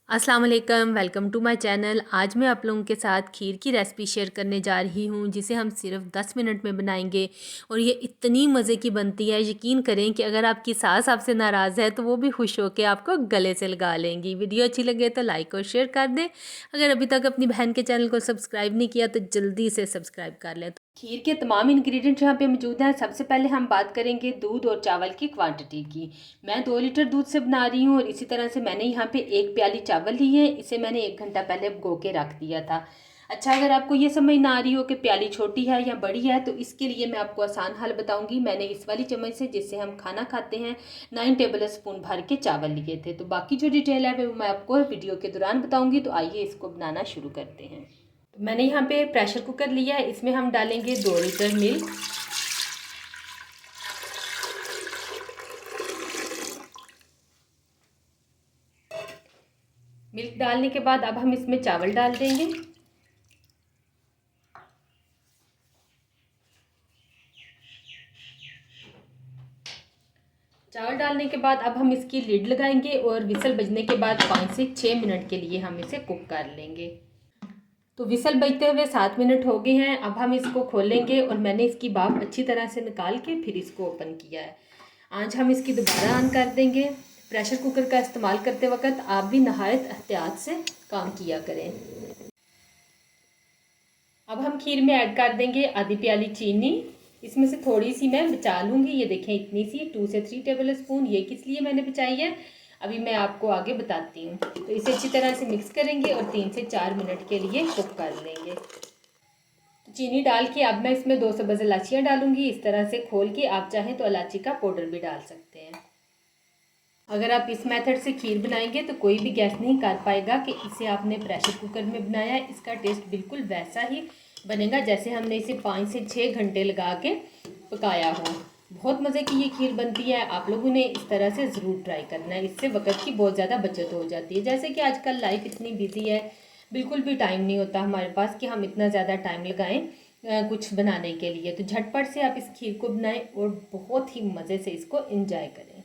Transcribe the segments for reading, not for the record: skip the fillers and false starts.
अस्सलाम वालेकुम, welcome to my channel. आज मैं आप लोगों के साथ खीर की रेसिपी शेयर करने जा रही हूँ जिसे हम सिर्फ 10 मिनट में बनाएंगे और ये इतनी मज़े की बनती है। यकीन करें कि अगर आपकी सास आपसे नाराज़ है तो वो भी खुश होकर आपको गले से लगा लेंगी। वीडियो अच्छी लगे तो लाइक और शेयर कर दें। अगर अभी तक अपनी बहन के चैनल को सब्सक्राइब नहीं किया तो जल्दी से सब्सक्राइब कर लें। खीर के तमाम इंग्रेडिएंट यहाँ पे मौजूद हैं। सबसे पहले हम बात करेंगे दूध और चावल की क्वांटिटी की। मैं 2 लीटर दूध से बना रही हूँ और इसी तरह से मैंने यहाँ पे 1 प्याली चावल ली है। इसे मैंने 1 घंटा पहले भिगो के रख दिया था। अच्छा, अगर आपको ये समझ ना आ रही हो कि प्याली छोटी है या बड़ी है तो इसके लिए मैं आपको आसान हल बताऊंगी। मैंने इस वाली चम्मच से, जिससे हम खाना खाते हैं, 9 टेबल स्पून भर के चावल लिए थे। तो बाकी जो डिटेल है वो मैं आपको वीडियो के दौरान बताऊँगी। तो आइए इसको बनाना शुरू करते हैं। तो मैंने यहाँ पे प्रेशर कुकर लिया है। इसमें हम डालेंगे 2 लीटर मिल्क। मिल्क डालने के बाद अब हम इसमें चावल डाल देंगे। चावल डालने के बाद अब हम इसकी लिड लगाएंगे और विसल बजने के बाद 5 से 6 मिनट के लिए हम इसे कुक कर लेंगे। तो विसल बजते हुए 7 मिनट हो गए हैं। अब हम इसको खोलेंगे और मैंने इसकी भाप अच्छी तरह से निकाल के फिर इसको ओपन किया है। आज हम इसकी दोबारा ऑन कर देंगे। प्रेशर कुकर का इस्तेमाल करते वक्त आप भी नहायत एहतियात से काम किया करें। अब हम खीर में ऐड कर देंगे आधी प्याली चीनी। इसमें से थोड़ी सी मैं बचा लूँगी। ये देखें, इतनी सी 2 से 3 टेबल स्पून। ये किस लिए मैंने बचाई है अभी मैं आपको आगे बताती हूँ। तो इसे अच्छी तरह से मिक्स करेंगे और 3 से 4 मिनट के लिए कुक कर लेंगे। तो चीनी डाल के अब मैं इसमें 2 सब्ज़ इलायचियाँ डालूंगी। इस तरह से खोल के आप चाहें तो इलायची का पाउडर भी डाल सकते हैं। अगर आप इस मेथड से खीर बनाएंगे तो कोई भी गैस नहीं कर पाएगा कि इसे आपने प्रेशर कुकर में बनाया है। इसका टेस्ट बिल्कुल वैसा ही बनेगा जैसे हमने इसे 5 से 6 घंटे लगा के पकाया हो। बहुत मज़े की ये खीर बनती है। आप लोगों ने इस तरह से ज़रूर ट्राई करना है। इससे वक्त की बहुत ज़्यादा बचत हो जाती है। जैसे कि आजकल लाइफ इतनी बिजी है, बिल्कुल भी टाइम नहीं होता हमारे पास कि हम इतना ज़्यादा टाइम लगाएं कुछ बनाने के लिए। तो झटपट से आप इस खीर को बनाएं और बहुत ही मज़े से इसको एंजॉय करें।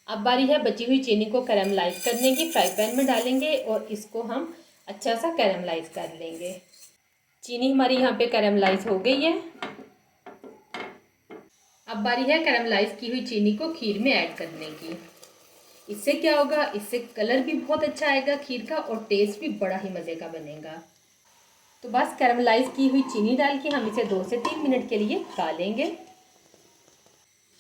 अब बारी है बची हुई चीनी को कैरामलाइज करने की। फ्राई पैन में डालेंगे और इसको हम अच्छा सा कैरामलाइज कर लेंगे। चीनी हमारी यहाँ पे कैरामलाइज हो गई है। अब बारी है कैरामलाइज की हुई चीनी को खीर में ऐड करने की। इससे क्या होगा, इससे कलर भी बहुत अच्छा आएगा खीर का और टेस्ट भी बड़ा ही मज़े का बनेगा। तो बस कैरामलाइज की हुई चीनी डाल के हम इसे 2 से 3 मिनट के लिए पका लेंगे।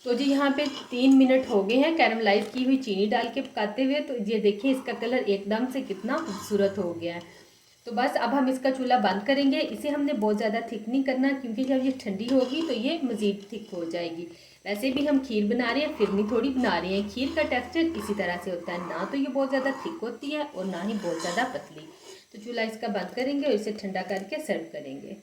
तो जी यहाँ पे 3 मिनट हो गए हैं कैरामलाइज की हुई चीनी डाल के पकाते हुए। तो ये देखिए इसका कलर एकदम से कितना खूबसूरत हो गया है। तो बस अब हम इसका चूल्हा बंद करेंगे। इसे हमने बहुत ज़्यादा थिक नहीं करना क्योंकि जब ये ठंडी होगी तो ये मज़ीद थिक हो जाएगी। वैसे भी हम खीर बना रहे हैं, फिरनी थोड़ी बना रहे हैं। खीर का टेक्सचर इसी तरह से होता है, ना तो ये बहुत ज़्यादा थिक होती है और ना ही बहुत ज़्यादा पतली। तो चूल्हा इसका बंद करेंगे और इसे ठंडा करके सर्व करेंगे।